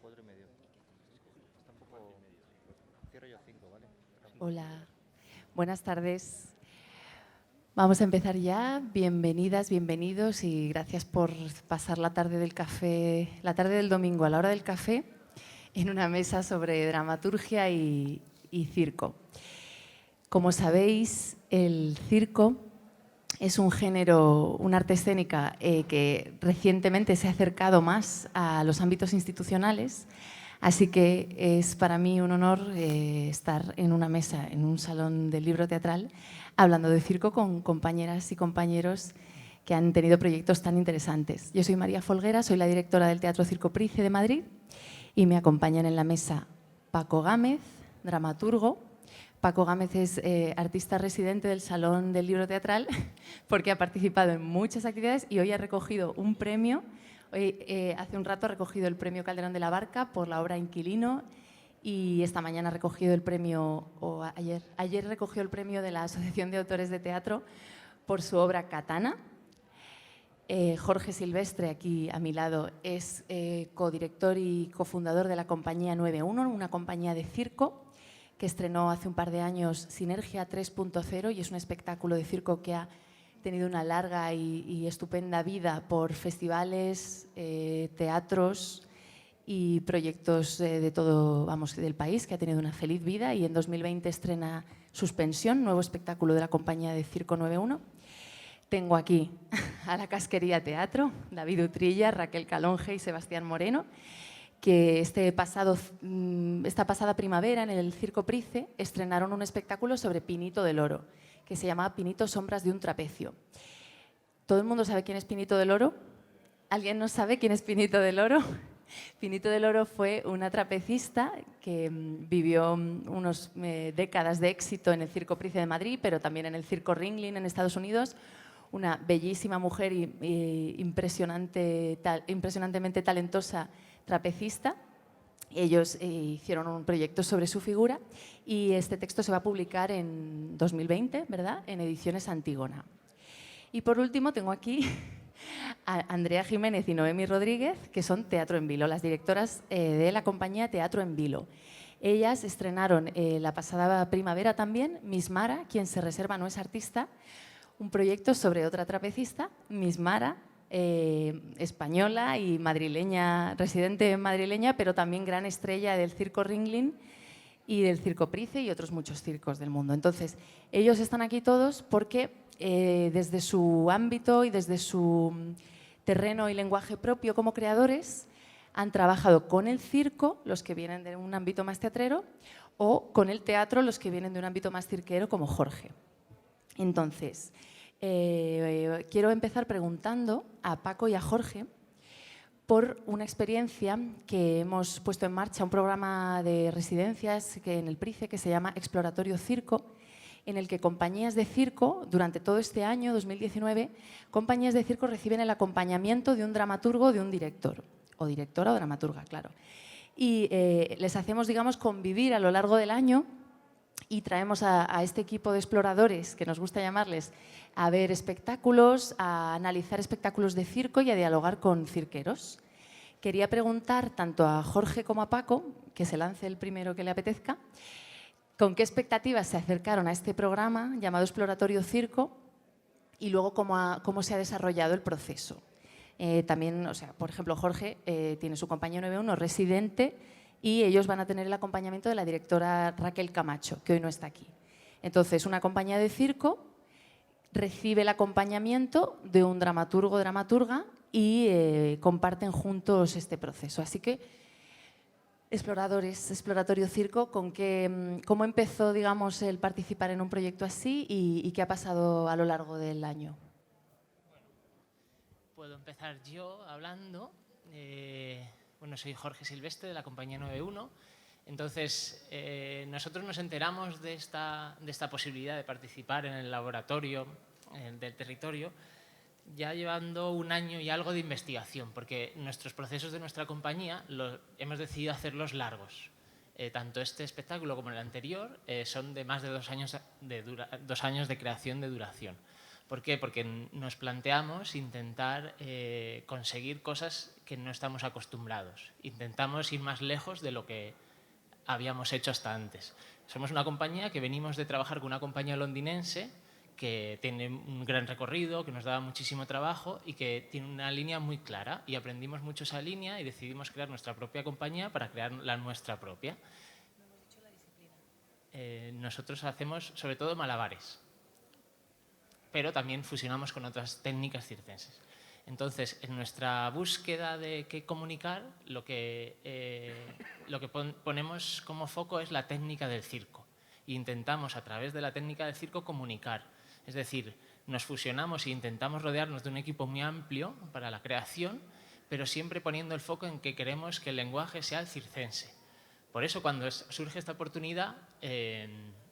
4:30. Está un poco... Cierro yo 5, ¿vale? Hola, buenas tardes. Vamos a empezar ya. Bienvenidas, bienvenidos y gracias por pasar la tarde del café, la tarde del domingo a la hora del café en una mesa sobre dramaturgia y circo. Como sabéis, el circo es un género, una arte escénica que recientemente se ha acercado más a los ámbitos institucionales, así que es para mí un honor estar en una mesa, en un salón del libro teatral, hablando de circo con compañeras y compañeros que han tenido proyectos tan interesantes. Yo soy María Folguera, soy la directora del Teatro Circo Price de Madrid y me acompañan en la mesa Paco Gámez, dramaturgo. Paco Gámez es artista residente del Salón del Libro Teatral porque ha participado en muchas actividades y hoy ha recogido un premio. Hoy, hace un rato ha recogido el premio Calderón de la Barca por la obra Inquilino y esta mañana ha recogido el premio, o ayer recogió el premio de la Asociación de Autores de Teatro por su obra Katana. Jorge Silvestre, aquí a mi lado, es codirector y cofundador de la compañía 9-1, una compañía de circo que estrenó hace un par de años Sinergia 3.0 y es un espectáculo de circo que ha tenido una larga y estupenda vida por festivales, teatros y proyectos de todo, vamos, del país, que ha tenido una feliz vida y en 2020 estrena Suspensión, nuevo espectáculo de la compañía de Circo 9-1. Tengo aquí a la Casquería Teatro, David Utrilla, Raquel Calonge y Sebastián Moreno, que esta pasada primavera en el Circo Price estrenaron un espectáculo sobre Pinito del Oro, que se llama Pinito Sombras de un Trapecio. ¿Todo el mundo sabe quién es Pinito del Oro? ¿Alguien no sabe quién es Pinito del Oro? Pinito del Oro fue una trapecista que vivió unas décadas de éxito en el Circo Price de Madrid, pero también en el Circo Ringling en Estados Unidos. Una bellísima mujer impresionantemente talentosa trapecista. Ellos hicieron un proyecto sobre su figura y este texto se va a publicar en 2020, ¿verdad?, en Ediciones Antígona. Y por último tengo aquí a Andrea Jiménez y Noemi Rodríguez, que son Teatro en Vilo, las directoras de la compañía Teatro en Vilo. Ellas estrenaron la pasada primavera también Miss Mara, quien se reserva no es artista, un proyecto sobre otra trapecista, Miss Mara, española y madrileña, residente madrileña, pero también gran estrella del Circo Ringling y del Circo Price y otros muchos circos del mundo. Entonces, ellos están aquí todos porque desde su ámbito y desde su terreno y lenguaje propio como creadores han trabajado con el circo, los que vienen de un ámbito más teatrero, o con el teatro, los que vienen de un ámbito más cirquero, como Jorge. Entonces, quiero empezar preguntando a Paco y a Jorge por una experiencia que hemos puesto en marcha, un programa de residencias en el Price que se llama Exploratorio Circo, en el que compañías de circo, durante todo este año, 2019, compañías de circo reciben el acompañamiento de un dramaturgo o de un director, o directora o dramaturga, claro. Y les hacemos, digamos, convivir a lo largo del año y traemos a este equipo de exploradores, que nos gusta llamarles, a ver espectáculos, a analizar espectáculos de circo y a dialogar con cirqueros. Quería preguntar tanto a Jorge como a Paco, que se lance el primero que le apetezca, con qué expectativas se acercaron a este programa llamado Exploratorio Circo y luego cómo se ha desarrollado el proceso. También, o sea, por ejemplo, Jorge tiene su compañía 9-1 residente y ellos van a tener el acompañamiento de la directora Raquel Camacho, que hoy no está aquí. Entonces, una compañía de circo recibe el acompañamiento de un dramaturgo o dramaturga y comparten juntos este proceso. Así que, exploradores, Exploratorio Circo, ¿cómo empezó, digamos, el participar en un proyecto así y qué ha pasado a lo largo del año? Bueno, puedo empezar yo hablando. Bueno, soy Jorge Silvestre de la compañía 9-1. Entonces, nosotros nos enteramos de esta posibilidad de participar en el laboratorio del territorio ya llevando un año y algo de investigación, porque nuestros procesos de nuestra compañía hemos decidido hacerlos largos. Tanto este espectáculo como el anterior son de más de 2 años de creación de duración. ¿Por qué? Porque nos planteamos intentar conseguir cosas que no estamos acostumbrados. Intentamos ir más lejos de lo que habíamos hecho hasta antes. Somos una compañía que venimos de trabajar con una compañía londinense que tiene un gran recorrido, que nos daba muchísimo trabajo y que tiene una línea muy clara. Y aprendimos mucho esa línea y decidimos crear nuestra propia compañía para crear la nuestra propia. Nosotros hacemos sobre todo malabares, pero también fusionamos con otras técnicas circenses. Entonces, en nuestra búsqueda de qué comunicar, lo que ponemos como foco es la técnica del circo. E intentamos, a través de la técnica del circo, comunicar. Es decir, nos fusionamos e intentamos rodearnos de un equipo muy amplio para la creación, pero siempre poniendo el foco en que queremos que el lenguaje sea el circense. Por eso, cuando surge esta oportunidad,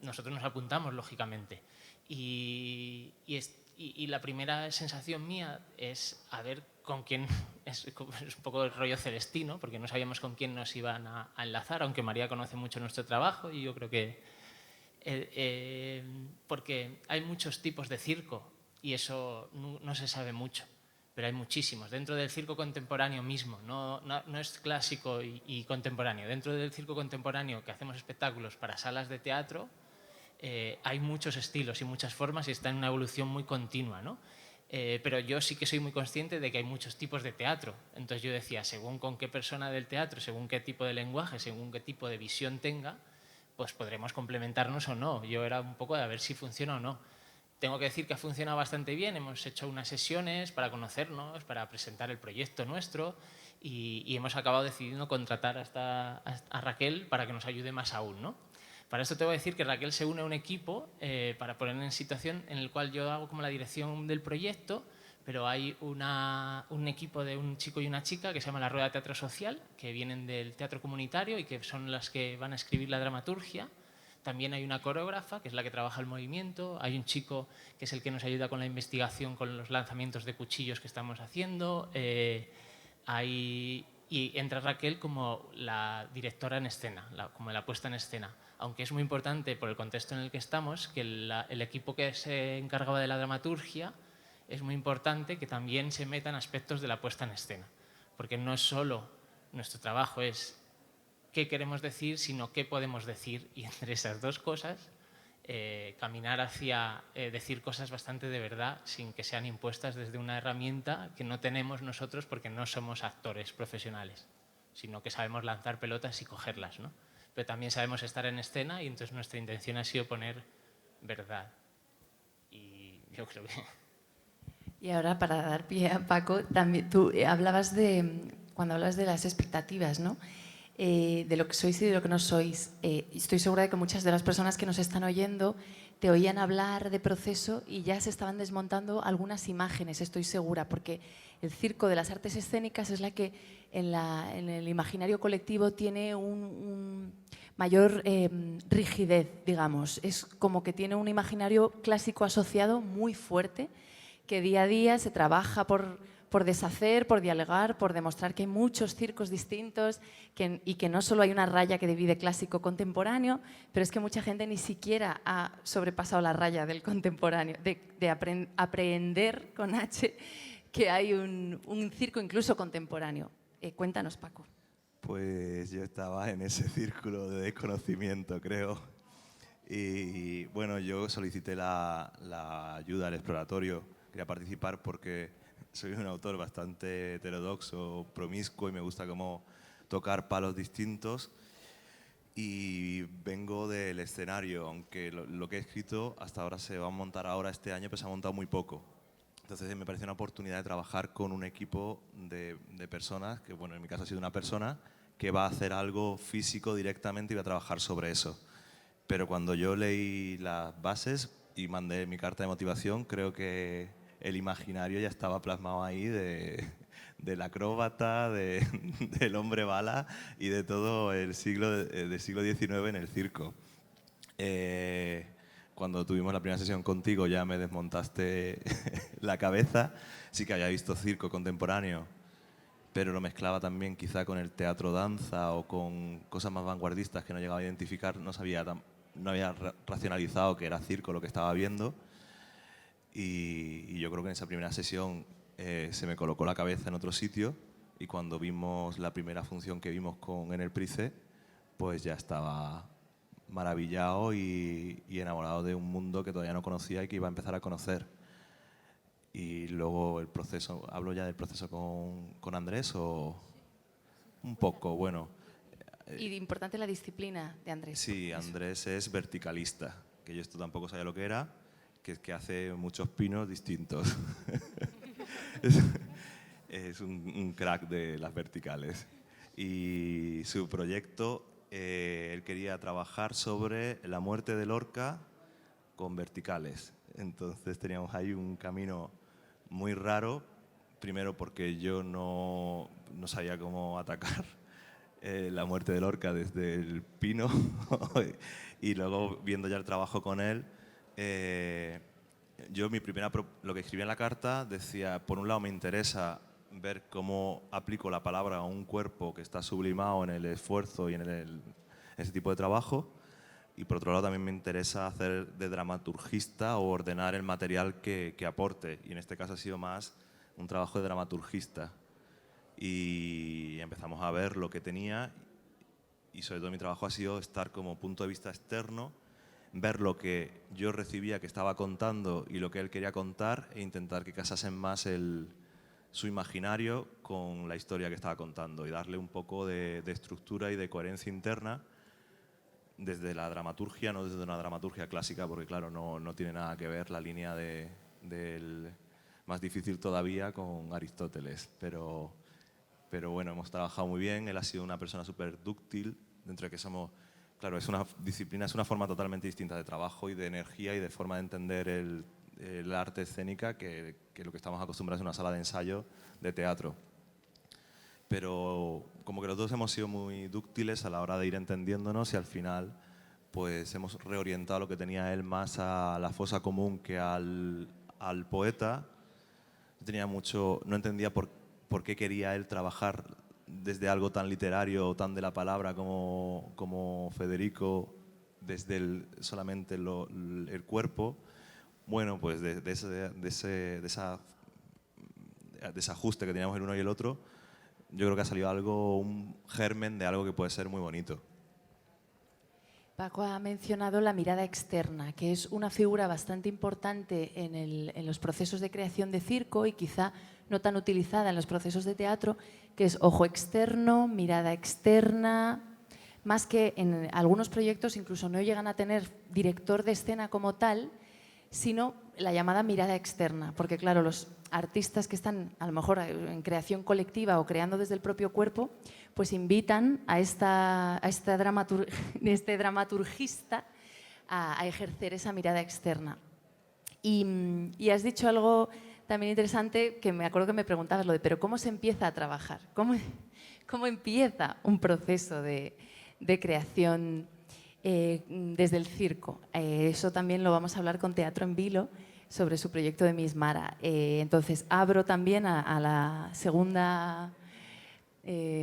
nosotros nos apuntamos, lógicamente. Y la primera sensación mía es a ver con quién, es un poco el rollo celestino, porque no sabíamos con quién nos iban a enlazar, aunque María conoce mucho nuestro trabajo y yo creo que porque hay muchos tipos de circo y eso no se sabe mucho, pero hay muchísimos. Dentro del circo contemporáneo mismo, no es clásico y contemporáneo. Dentro del circo contemporáneo, que hacemos espectáculos para salas de teatro, hay muchos estilos y muchas formas y está en una evolución muy continua, ¿no? Pero yo sí que soy muy consciente de que hay muchos tipos de teatro. Entonces yo decía, según con qué persona del teatro, según qué tipo de lenguaje, según qué tipo de visión tenga, pues podremos complementarnos o no. Yo era un poco de a ver si funciona o no. Tengo que decir que ha funcionado bastante bien. Hemos hecho unas sesiones para conocernos, para presentar el proyecto nuestro y hemos acabado decidiendo contratar a Raquel para que nos ayude más aún, ¿no? Para esto te voy a decir que Raquel se une a un equipo para poner en situación en el cual yo hago como la dirección del proyecto, pero hay un equipo de un chico y una chica que se llama la Rueda de Teatro Social, que vienen del teatro comunitario y que son las que van a escribir la dramaturgia. También hay una coreógrafa, que es la que trabaja el movimiento. Hay un chico que es el que nos ayuda con la investigación, con los lanzamientos de cuchillos que estamos haciendo. Y entra Raquel como la directora en escena, como la puesta en escena. Aunque es muy importante por el contexto en el que estamos, que el equipo que se encargaba de la dramaturgia es muy importante que también se metan aspectos de la puesta en escena. Porque no es solo nuestro trabajo, es qué queremos decir, sino qué podemos decir. Y entre esas dos cosas, caminar hacia decir cosas bastante de verdad sin que sean impuestas desde una herramienta que no tenemos nosotros porque no somos actores profesionales, sino que sabemos lanzar pelotas y cogerlas, ¿no? Pero también sabemos estar en escena y entonces nuestra intención ha sido poner verdad. Y yo creo que... Y ahora, para dar pie a Paco, también tú hablabas cuando hablas de las expectativas, ¿no? De lo que sois y de lo que no sois. Estoy segura de que muchas de las personas que nos están oyendo te oían hablar de proceso y ya se estaban desmontando algunas imágenes, estoy segura, porque el circo de las artes escénicas es la que en el imaginario colectivo tiene un mayor rigidez, digamos. Es como que tiene un imaginario clásico asociado muy fuerte, que día a día se trabaja por deshacer, por dialogar, por demostrar que hay muchos circos distintos y que no solo hay una raya que divide clásico contemporáneo, pero es que mucha gente ni siquiera ha sobrepasado la raya del contemporáneo, de aprender con H que hay un circo incluso contemporáneo. Cuéntanos, Paco. Pues yo estaba en ese círculo de desconocimiento, creo. Y bueno, yo solicité la ayuda al exploratorio. Quería participar porque soy un autor bastante heterodoxo, promiscuo y me gusta como tocar palos distintos. Y vengo del escenario, aunque lo que he escrito hasta ahora se va a montar ahora este año, pero se ha montado muy poco. Entonces me parece una oportunidad de trabajar con un equipo de personas, que bueno, en mi caso ha sido una persona, que va a hacer algo físico directamente y va a trabajar sobre eso. Pero cuando yo leí las bases y mandé mi carta de motivación, creo que el imaginario ya estaba plasmado ahí del acróbata, del hombre bala y de todo el del siglo XIX en el circo. Cuando tuvimos la primera sesión contigo ya me desmontaste la cabeza. Sí que había visto circo contemporáneo, pero lo mezclaba también quizá con el teatro danza o con cosas más vanguardistas que no llegaba a identificar, no había racionalizado que era circo lo que estaba viendo. y yo creo que en esa primera sesión se me colocó la cabeza en otro sitio, y cuando vimos la primera función que vimos con En el Price, pues ya estaba maravillado y enamorado de un mundo que todavía no conocía y que iba a empezar a conocer. Y luego el proceso, ¿hablo ya del proceso con Andrés o...? Un poco, bueno. Y importante la disciplina de Andrés. Sí, Andrés es verticalista, que yo esto tampoco sabía lo que era, que hace muchos pinos distintos. Es un crack de las verticales. Y su proyecto, él quería trabajar sobre la muerte de Lorca con verticales. Entonces teníamos ahí un camino muy raro, primero porque yo no sabía cómo atacar la muerte de Lorca desde el pino y luego viendo ya el trabajo con él, yo lo que escribí en la carta decía, por un lado me interesa ver cómo aplico la palabra a un cuerpo que está sublimado en el esfuerzo y en ese tipo de trabajo, y por otro lado también me interesa hacer de dramaturgista o ordenar el material que aporte, y en este caso ha sido más un trabajo de dramaturgista. Y empezamos a ver lo que tenía, y sobre todo mi trabajo ha sido estar como punto de vista externo, ver lo que yo recibía que estaba contando y lo que él quería contar, e intentar que casasen más su imaginario con la historia que estaba contando, y darle un poco de estructura y de coherencia interna desde la dramaturgia, no desde una dramaturgia clásica, porque claro, no tiene nada que ver la línea del más difícil todavía con Aristóteles, pero bueno, hemos trabajado muy bien. Él ha sido una persona súper dúctil, dentro de que somos, claro, es una disciplina, es una forma totalmente distinta de trabajo y de energía y de forma de entender el arte escénica que lo que estamos acostumbrados en una sala de ensayo de teatro. Pero como que los dos hemos sido muy dúctiles a la hora de ir entendiéndonos, y al final pues hemos reorientado lo que tenía él más a la fosa común que al poeta. No entendía por qué quería él trabajar desde algo tan literario o tan de la palabra como Federico, desde solamente el cuerpo. Bueno, pues de ese desajuste que teníamos el uno y el otro, yo creo que ha salido un germen de algo que puede ser muy bonito. Paco ha mencionado la mirada externa, que es una figura bastante importante en los procesos de creación de circo y quizá no tan utilizada en los procesos de teatro, que es ojo externo, mirada externa, más que en algunos proyectos incluso no llegan a tener director de escena como tal, sino la llamada mirada externa, porque claro, los artistas que están a lo mejor en creación colectiva o creando desde el propio cuerpo, pues invitan a este dramaturgista a ejercer esa mirada externa. Y has dicho algo también interesante, que me acuerdo que me preguntabas, lo de, pero ¿cómo se empieza a trabajar? ¿Cómo empieza un proceso de creación desde el circo? Eso también lo vamos a hablar con Teatro en Vilo, sobre su proyecto de Miss Mara. Entonces, abro también a la segunda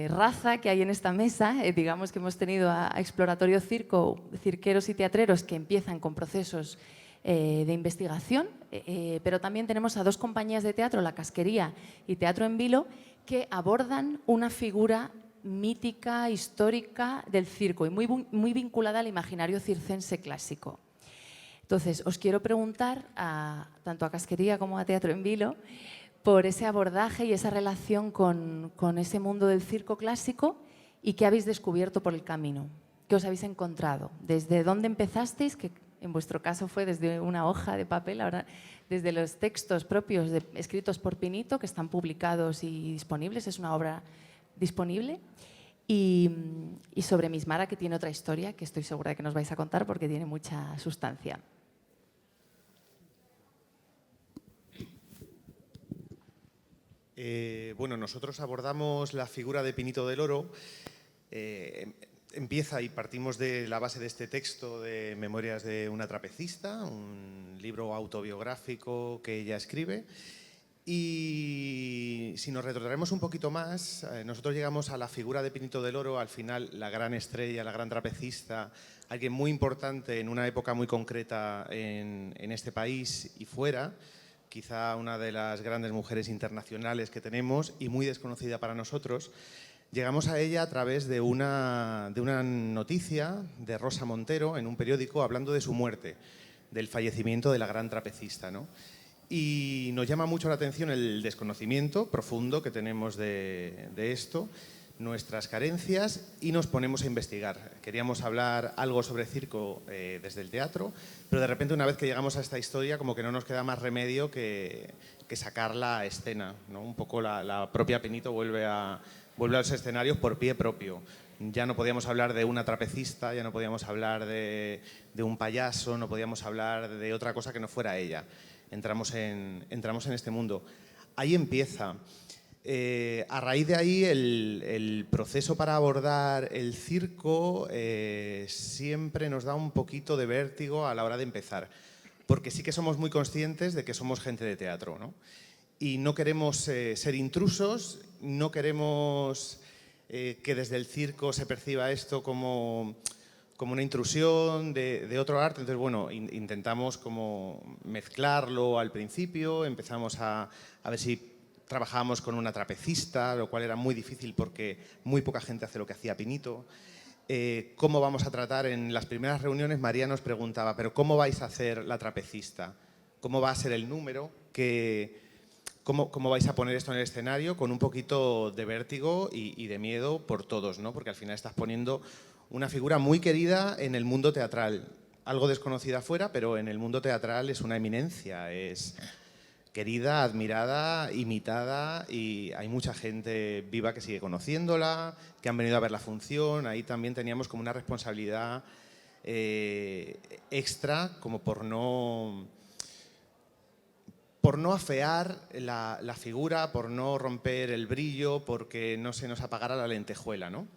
raza que hay en esta mesa. Digamos que hemos tenido a Exploratorio Circo, cirqueros y teatreros que empiezan con procesos de investigación, pero también tenemos a dos compañías de teatro, La Casquería y Teatro en Vilo, que abordan una figura mítica, histórica del circo y muy vinculada al imaginario circense clásico. Entonces, os quiero preguntar tanto a Casquería como a Teatro en Vilo por ese abordaje y esa relación con ese mundo del circo clásico, y qué habéis descubierto por el camino, qué os habéis encontrado, desde dónde empezasteis, que en vuestro caso fue desde una hoja de papel, ahora desde los textos propios escritos por Pinito, que están publicados y disponibles, es una obra disponible, y sobre Miss Mara, que tiene otra historia que estoy segura de que nos vais a contar porque tiene mucha sustancia. Bueno, nosotros abordamos la figura de Pinito del Oro. Empieza y partimos de la base de este texto de Memorias de una trapecista, un libro autobiográfico que ella escribe. Y si nos retrotraemos un poquito más, nosotros llegamos a la figura de Pinito del Oro, al final la gran estrella, la gran trapecista, alguien muy importante en una época muy concreta en este país y fuera. quizá una de las grandes mujeres internacionales que tenemos y muy desconocida para nosotros. Llegamos a ella a través de una noticia de Rosa Montero en un periódico hablando de su muerte, del fallecimiento de la gran trapecista, ¿no? Y nos llama mucho la atención el desconocimiento profundo que tenemos de esto, nuestras carencias, y nos ponemos a investigar. Queríamos hablar algo sobre circo desde el teatro, pero de repente una vez que llegamos a esta historia como que no nos queda más remedio que sacarla a escena, ¿no? Un poco la propia Pinito vuelve a los escenarios por pie propio. Ya no podíamos hablar de una trapecista, ya no podíamos hablar de un payaso, no podíamos hablar de otra cosa que no fuera ella. Entramos en este mundo. Ahí empieza. A raíz de ahí, el proceso para abordar el circo siempre nos da un poquito de vértigo a la hora de empezar, porque sí que somos muy conscientes de que somos gente de teatro, ¿no? Y no queremos ser intrusos, no queremos que desde el circo se perciba esto como una intrusión de otro arte. Entonces, bueno, intentamos como mezclarlo al principio, empezamos a ver si trabajábamos con una trapecista, lo cual era muy difícil porque muy poca gente hace lo que hacía Pinito. ¿Cómo vamos a tratar? En las primeras reuniones María nos preguntaba, ¿pero cómo vais a hacer la trapecista? ¿Cómo va a ser el número? ¿Cómo vais a poner esto en el escenario? Con un poquito de vértigo y de miedo por todos, ¿no? Porque al final estás poniendo una figura muy querida en el mundo teatral. Algo desconocida afuera, pero en el mundo teatral es una eminencia. Es querida, admirada, imitada, y hay mucha gente viva que sigue conociéndola, que han venido a ver la función. Ahí también teníamos como una responsabilidad extra, como por no afear la figura, por no romper el brillo, porque no se nos apagara la lentejuela, ¿no?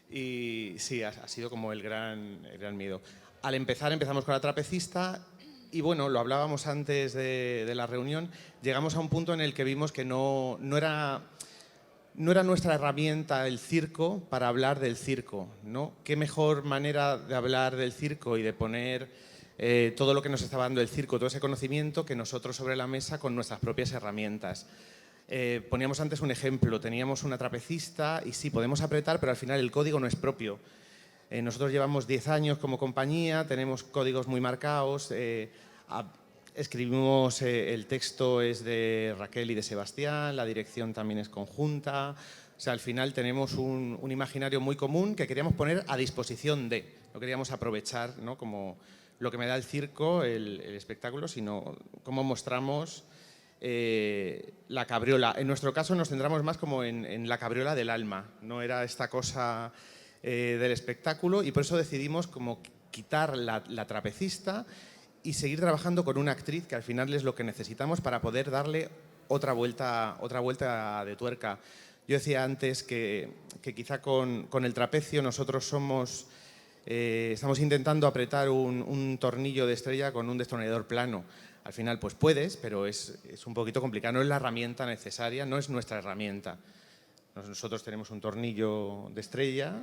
Y sí, ha sido como el gran miedo. Al empezamos con la trapecista y bueno, lo hablábamos antes de la reunión, llegamos a un punto en el que vimos que no era nuestra herramienta el circo para hablar del circo, ¿no? ¿Qué mejor manera de hablar del circo y de poner todo lo que nos estaba dando el circo, todo ese conocimiento, que nosotros sobre la mesa con nuestras propias herramientas? Poníamos antes un ejemplo, teníamos una trapecista y sí, podemos apretar, pero al final el código no es propio. Nosotros llevamos 10 años como compañía, tenemos códigos muy marcados, escribimos, el texto es de Raquel y de Sebastián, la dirección también es conjunta, o sea, al final tenemos un imaginario muy común que queríamos poner a disposición de, no queríamos aprovechar, ¿no?, como lo que me da el circo, el espectáculo, sino cómo mostramos la cabriola. En nuestro caso nos centramos más como en la cabriola del alma, no era esta cosa del espectáculo, y por eso decidimos como quitar la trapecista y seguir trabajando con una actriz, que al final es lo que necesitamos para poder darle otra vuelta de tuerca. Yo decía antes que quizá con el trapecio nosotros estamos intentando apretar un tornillo de estrella con un destornillador plano. Al final pues puedes, pero es un poquito complicado, no es la herramienta necesaria, no es nuestra herramienta. Nosotros tenemos un tornillo de estrella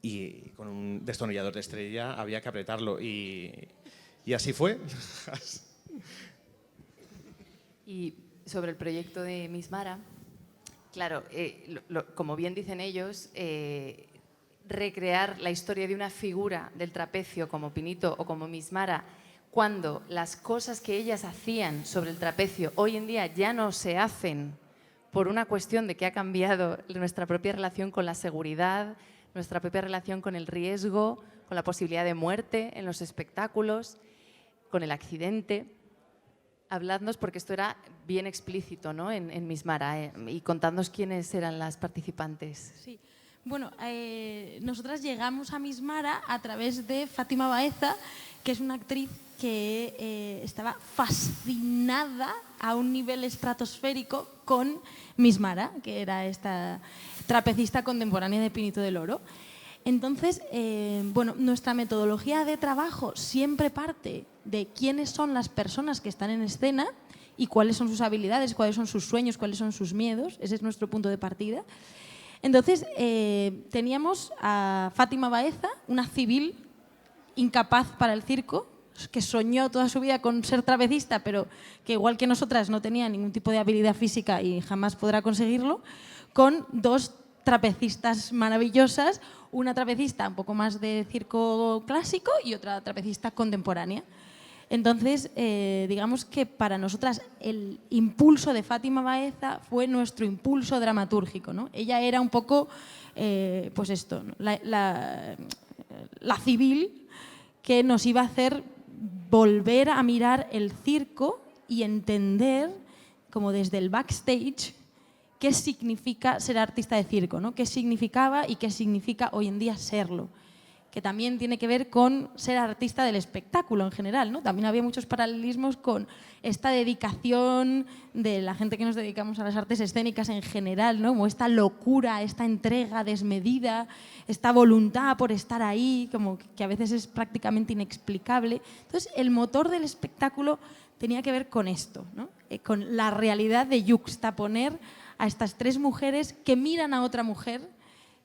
y con un destornillador de estrella había que apretarlo y así fue. Y sobre el proyecto de Miss Mara, claro, como bien dicen ellos, recrear la historia de una figura del trapecio como Pinito o como Miss Mara, cuando las cosas que ellas hacían sobre el trapecio hoy en día ya no se hacen por una cuestión de que ha cambiado nuestra propia relación con la seguridad, nuestra propia relación con el riesgo, con la posibilidad de muerte en los espectáculos, con el accidente. Habladnos, porque esto era bien explícito, ¿no?, en Miss Mara, y contadnos quiénes eran las participantes. Sí. Bueno, nosotras llegamos a Miss Mara a través de Fátima Baeza, que es una actriz que estaba fascinada a un nivel estratosférico con Miss Mara, que era esta trapecista contemporánea de Pinito del Oro. Entonces, bueno, nuestra metodología de trabajo siempre parte de quiénes son las personas que están en escena y cuáles son sus habilidades, cuáles son sus sueños, cuáles son sus miedos. Ese es nuestro punto de partida. Entonces, teníamos a Fátima Baeza, una civil incapaz para el circo, que soñó toda su vida con ser trapecista, pero que igual que nosotras no tenía ningún tipo de habilidad física y jamás podrá conseguirlo, con dos trapecistas maravillosas, una trapecista un poco más de circo clásico y otra trapecista contemporánea. Entonces, digamos que para nosotras el impulso de Fátima Baeza fue nuestro impulso dramatúrgico, ¿no? Ella era un poco, pues esto, ¿no? la civil que nos iba a hacer volver a mirar el circo y entender, como desde el backstage, qué significa ser artista de circo, ¿no? Qué significaba y qué significa hoy en día serlo, que también tiene que ver con ser artista del espectáculo en general, ¿no? También había muchos paralelismos con esta dedicación de la gente que nos dedicamos a las artes escénicas en general, ¿no? Como esta locura, esta entrega desmedida, esta voluntad por estar ahí, como que a veces es prácticamente inexplicable. Entonces, el motor del espectáculo tenía que ver con esto, ¿no? Con la realidad de yuxtaponer a estas tres mujeres que miran a otra mujer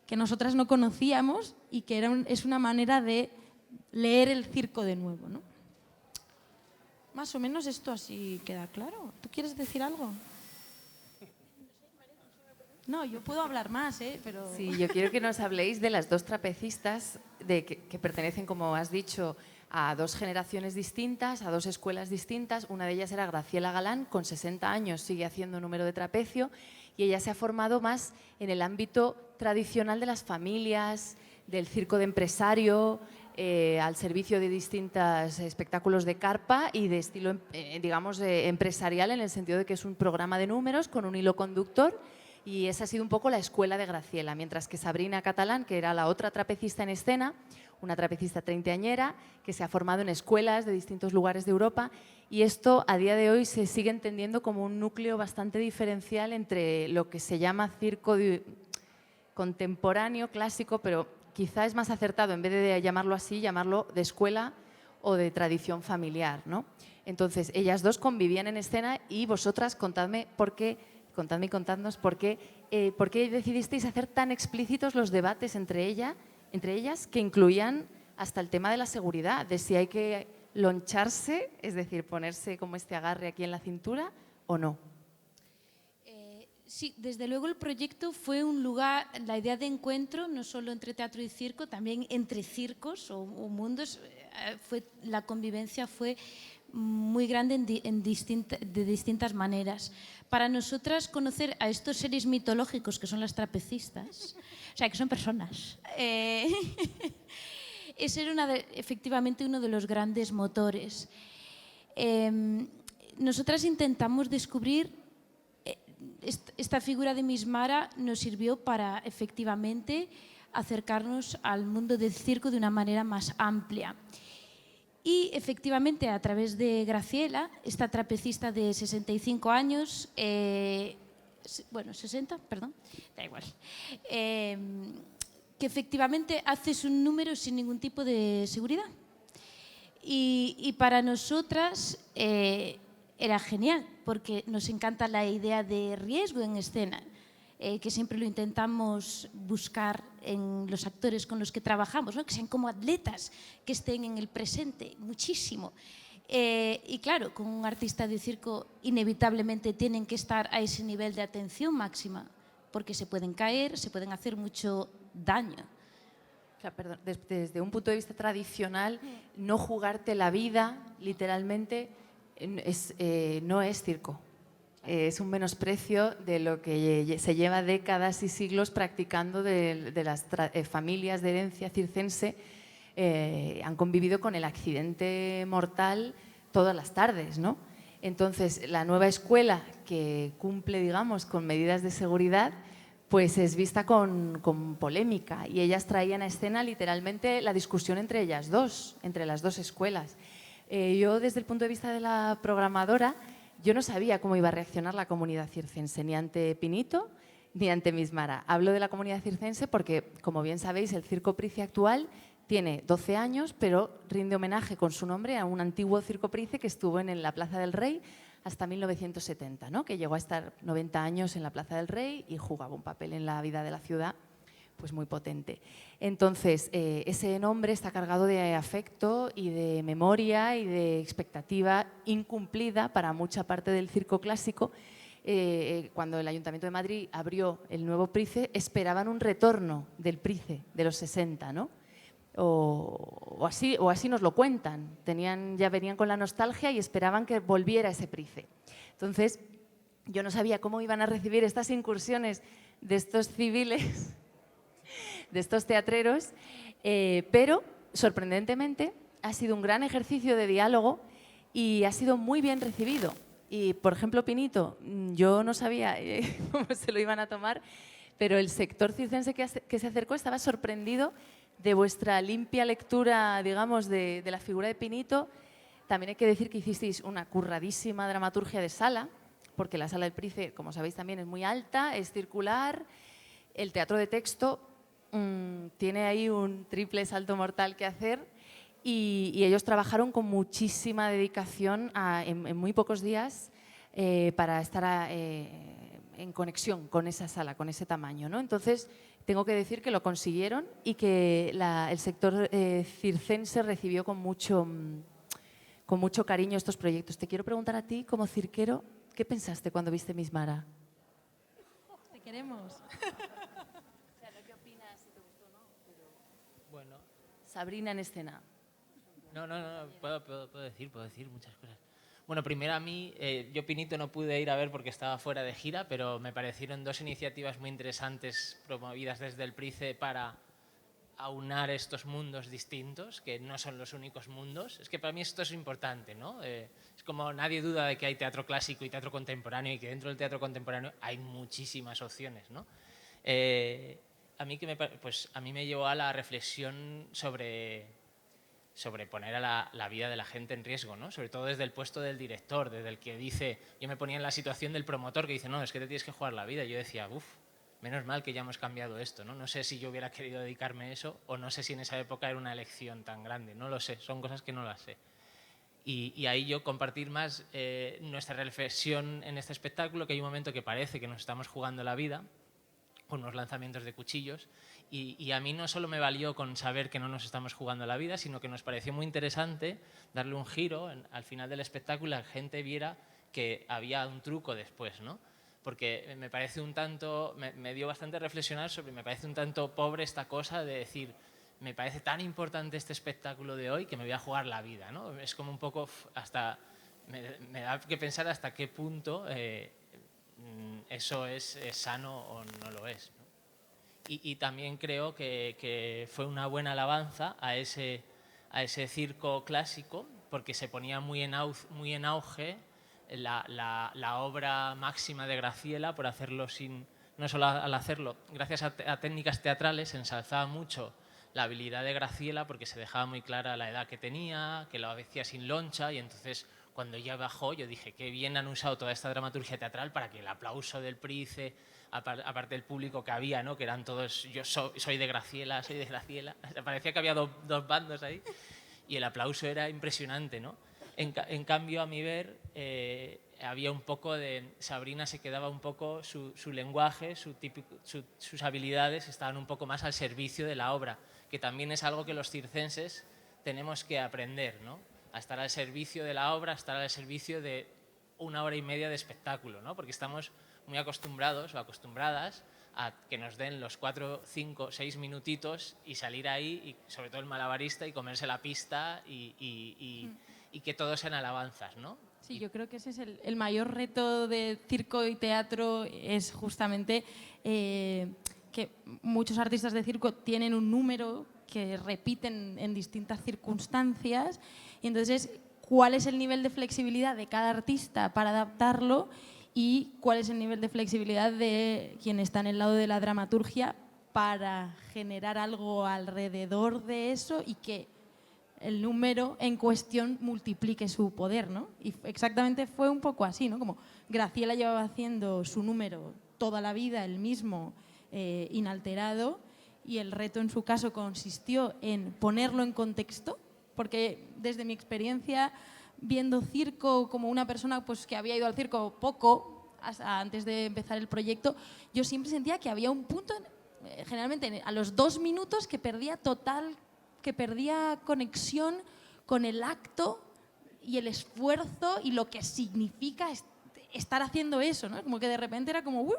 que nosotras no conocíamos y que es una manera de leer el circo de nuevo, ¿no? Más o menos esto así queda claro. ¿Tú quieres decir algo? No, yo puedo hablar más, pero... Sí, yo quiero que nos habléis de las dos trapecistas que pertenecen, como has dicho, a dos generaciones distintas, a dos escuelas distintas. Una de ellas era Graciela Galán, con 60 años sigue haciendo número de trapecio, y ella se ha formado más en el ámbito tradicional de las familias, del circo de empresario, al servicio de distintos espectáculos de carpa y de estilo, digamos, empresarial, en el sentido de que es un programa de números con un hilo conductor, y esa ha sido un poco la escuela de Graciela, mientras que Sabrina Catalán, que era la otra trapecista en escena, una trapecista treintañera que se ha formado en escuelas de distintos lugares de Europa, y esto a día de hoy se sigue entendiendo como un núcleo bastante diferencial entre lo que se llama circo contemporáneo, clásico, pero quizá es más acertado, en vez de llamarlo así, llamarlo de escuela o de tradición familiar, ¿no? Entonces, ellas dos convivían en escena, y vosotras contadnos por qué decidisteis hacer tan explícitos los debates entre ellas, que incluían hasta el tema de la seguridad, de si hay que loncharse, es decir, ponerse como este agarre aquí en la cintura o no. Sí, desde luego el proyecto fue un lugar, la idea de encuentro, no solo entre teatro y circo, también entre circos o mundos. La convivencia fue muy grande de distintas maneras. Para nosotras, conocer a estos seres mitológicos que son las trapecistas, o sea, que son personas, ese era efectivamente uno de los grandes motores. Nosotras intentamos descubrir, esta figura de Miss Mara nos sirvió para efectivamente acercarnos al mundo del circo de una manera más amplia. Y efectivamente, a través de Graciela, esta trapecista de 65 años, 60, perdón, da igual, que efectivamente haces un número sin ningún tipo de seguridad. Y para nosotras era genial, porque nos encanta la idea de riesgo en escena, que siempre lo intentamos buscar en los actores con los que trabajamos, ¿no? Que sean como atletas, que estén en el presente muchísimo. Y claro, con un artista de circo inevitablemente tienen que estar a ese nivel de atención máxima, porque se pueden caer, se pueden hacer mucho daño. O sea, perdón, desde un punto de vista tradicional, no jugarte la vida, literalmente, no es circo. Es un menosprecio de lo que se lleva décadas y siglos practicando de las familias de herencia circense. Han convivido con el accidente mortal todas las tardes, ¿no? Entonces, la nueva escuela que cumple, digamos, con medidas de seguridad, pues es vista con polémica, y ellas traían a escena literalmente la discusión entre ellas dos, entre las dos escuelas. Yo, desde el punto de vista de la programadora, yo no sabía cómo iba a reaccionar la comunidad circense, ni ante Pinito ni ante Miss Mara. Hablo de la comunidad circense porque, como bien sabéis, el Circo Price actual tiene 12 años, pero rinde homenaje con su nombre a un antiguo Circo Price que estuvo en la Plaza del Rey hasta 1970, ¿no? Que llegó a estar 90 años en la Plaza del Rey y jugaba un papel en la vida de la ciudad pues muy potente. Entonces, ese nombre está cargado de afecto y de memoria y de expectativa incumplida para mucha parte del circo clásico. Cuando el Ayuntamiento de Madrid abrió el nuevo Price, esperaban un retorno del Price de los 60, ¿no? O así nos lo cuentan. Ya venían con la nostalgia y esperaban que volviera ese Price. Entonces, yo no sabía cómo iban a recibir estas incursiones de estos civiles, de estos teatreros, pero sorprendentemente ha sido un gran ejercicio de diálogo y ha sido muy bien recibido. Y, por ejemplo, Pinito, yo no sabía cómo se lo iban a tomar, pero el sector circense que se acercó estaba sorprendido de vuestra limpia lectura, digamos, de la figura de Pinito. También hay que decir que hicisteis una curradísima dramaturgia de sala, porque la sala del Price, como sabéis, también es muy alta, es circular. El teatro de texto tiene ahí un triple salto mortal que hacer y ellos trabajaron con muchísima dedicación en muy pocos días para estar en conexión con esa sala, con ese tamaño, ¿no? Entonces, tengo que decir que lo consiguieron y que el sector circense recibió con mucho cariño estos proyectos. Te quiero preguntar a ti, como cirquero, ¿qué pensaste cuando viste Miss Mara? Te queremos. ¿Qué opinas? Si te gustó o no. Bueno, Sabrina en escena. no, puedo decir muchas cosas. Bueno, primero a mí, yo Pinito no pude ir a ver porque estaba fuera de gira, pero me parecieron dos iniciativas muy interesantes promovidas desde el Price para aunar estos mundos distintos, que no son los únicos mundos. Es que para mí esto es importante, ¿no? Es como nadie duda de que hay teatro clásico y teatro contemporáneo y que dentro del teatro contemporáneo hay muchísimas opciones, ¿no? A mí me llevó a la reflexión sobre poner a la vida de la gente en riesgo, ¿no? Sobre todo desde el puesto del director, desde el que dice, yo me ponía en la situación del promotor que dice, no, es que te tienes que jugar la vida. Y yo decía, menos mal que ya hemos cambiado esto, ¿no? No sé si yo hubiera querido dedicarme a eso o no sé si en esa época era una elección tan grande, no lo sé, son cosas que no las sé. Y ahí yo compartir más nuestra reflexión en este espectáculo, que hay un momento que parece que nos estamos jugando la vida, con unos lanzamientos de cuchillos, y a mí no solo me valió con saber que no nos estamos jugando la vida, sino que nos pareció muy interesante darle un giro al final del espectáculo, la gente viera que había un truco después, ¿no? Porque me parece un tanto, me dio bastante a reflexionar sobre, me parece un tanto pobre esta cosa de decir, me parece tan importante este espectáculo de hoy que me voy a jugar la vida, ¿no? Es como un poco, hasta me da que pensar hasta qué punto eso es sano o no lo es, ¿no? Y también creo que fue una buena alabanza a ese circo clásico, porque se ponía muy en auge la obra máxima de Graciela, por hacerlo no solo al hacerlo, gracias a técnicas teatrales, se ensalzaba mucho la habilidad de Graciela porque se dejaba muy clara la edad que tenía, que lo hacía sin loncha, y entonces cuando ya bajó yo dije, qué bien han usado toda esta dramaturgia teatral para que el aplauso del Price, aparte del público que había, ¿no? Que eran todos, yo soy de Graciela, soy de Graciela, parecía que había dos bandos ahí, y el aplauso era impresionante, ¿no? En cambio, a mi ver, había un poco de... Sabrina se quedaba un poco, su lenguaje, sus habilidades estaban un poco más al servicio de la obra, que también es algo que los circenses tenemos que aprender, ¿no? A estar al servicio de la obra, a estar al servicio de 1 hora y media de espectáculo, ¿no? Porque estamos muy acostumbrados o acostumbradas a que nos den los 4, 5, 6 minutitos y salir ahí, y sobre todo el malabarista, y comerse la pista y que todos sean alabanzas, ¿no? Sí, yo creo que ese es el mayor reto de circo y teatro, es justamente que muchos artistas de circo tienen un número que repiten en distintas circunstancias, y entonces, ¿cuál es el nivel de flexibilidad de cada artista para adaptarlo y cuál es el nivel de flexibilidad de quien está en el lado de la dramaturgia para generar algo alrededor de eso y que el número en cuestión multiplique su poder, ¿no? Y exactamente fue un poco así, ¿no? Como Graciela llevaba haciendo su número toda la vida, el mismo, inalterado, y el reto en su caso consistió en ponerlo en contexto, porque desde mi experiencia viendo circo como una persona pues, que había ido al circo poco, antes de empezar el proyecto, yo siempre sentía que había un punto generalmente a los 2 minutos que perdía conexión con el acto y el esfuerzo y lo que significa estar haciendo eso, ¿no? Como que de repente era como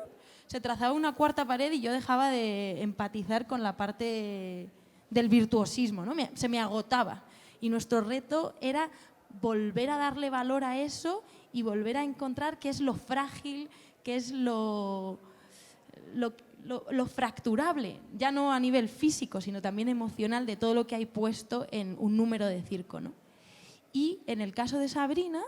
se trazaba una cuarta pared y yo dejaba de empatizar con la parte del virtuosismo, ¿no? Se me agotaba. Y nuestro reto era volver a darle valor a eso y volver a encontrar qué es lo frágil, qué es lo fracturable, ya no a nivel físico, sino también emocional, de todo lo que hay puesto en un número de circo, ¿no? Y en el caso de Sabrina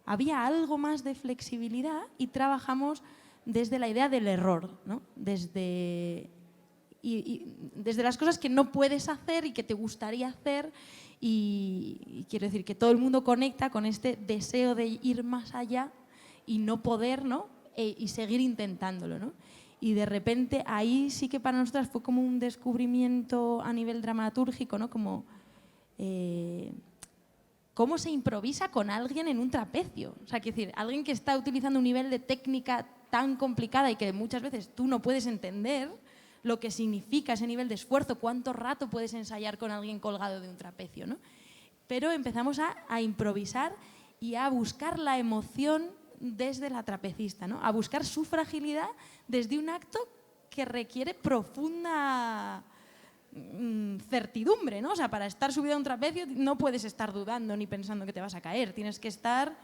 había algo más de flexibilidad y trabajamos desde la idea del error, ¿no? Desde las cosas que no puedes hacer y que te gustaría hacer, y quiero decir que todo el mundo conecta con este deseo de ir más allá y no poder, ¿no? Y seguir intentándolo, ¿no? Y de repente ahí sí que para nosotras fue como un descubrimiento a nivel dramatúrgico, ¿no? Como cómo se improvisa con alguien en un trapecio. O sea, quiero decir, alguien que está utilizando un nivel de técnica tan complicada y que muchas veces tú no puedes entender lo que significa ese nivel de esfuerzo, cuánto rato puedes ensayar con alguien colgado de un trapecio, ¿no? Pero empezamos a improvisar y a buscar la emoción desde la trapecista, ¿no? A buscar su fragilidad desde un acto que requiere profunda certidumbre, ¿no? O sea, para estar subido a un trapecio no puedes estar dudando ni pensando que te vas a caer, tienes que estar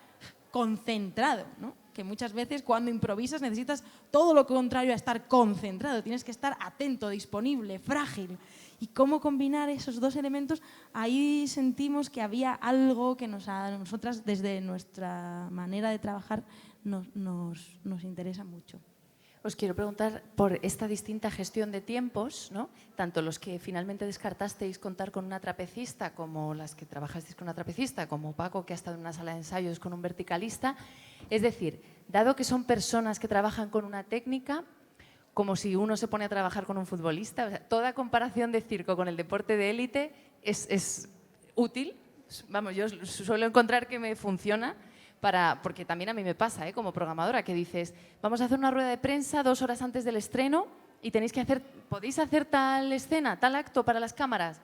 concentrado, ¿no? Que muchas veces cuando improvisas necesitas todo lo contrario a estar concentrado, tienes que estar atento, disponible, frágil. Y cómo combinar esos dos elementos, ahí sentimos que había algo que a nosotras desde nuestra manera de trabajar nos interesa mucho. Os quiero preguntar por esta distinta gestión de tiempos, ¿no? Tanto los que finalmente descartasteis contar con una trapecista, como las que trabajasteis con una trapecista, como Paco, que ha estado en una sala de ensayos con un verticalista. Es decir, dado que son personas que trabajan con una técnica, como si uno se pone a trabajar con un futbolista, o sea, toda comparación de circo con el deporte de élite es útil. Vamos, yo suelo encontrar que me funciona. Porque también a mí me pasa, como programadora, que dices, vamos a hacer una rueda de prensa 2 horas antes del estreno y ¿podéis hacer tal escena, tal acto para las cámaras?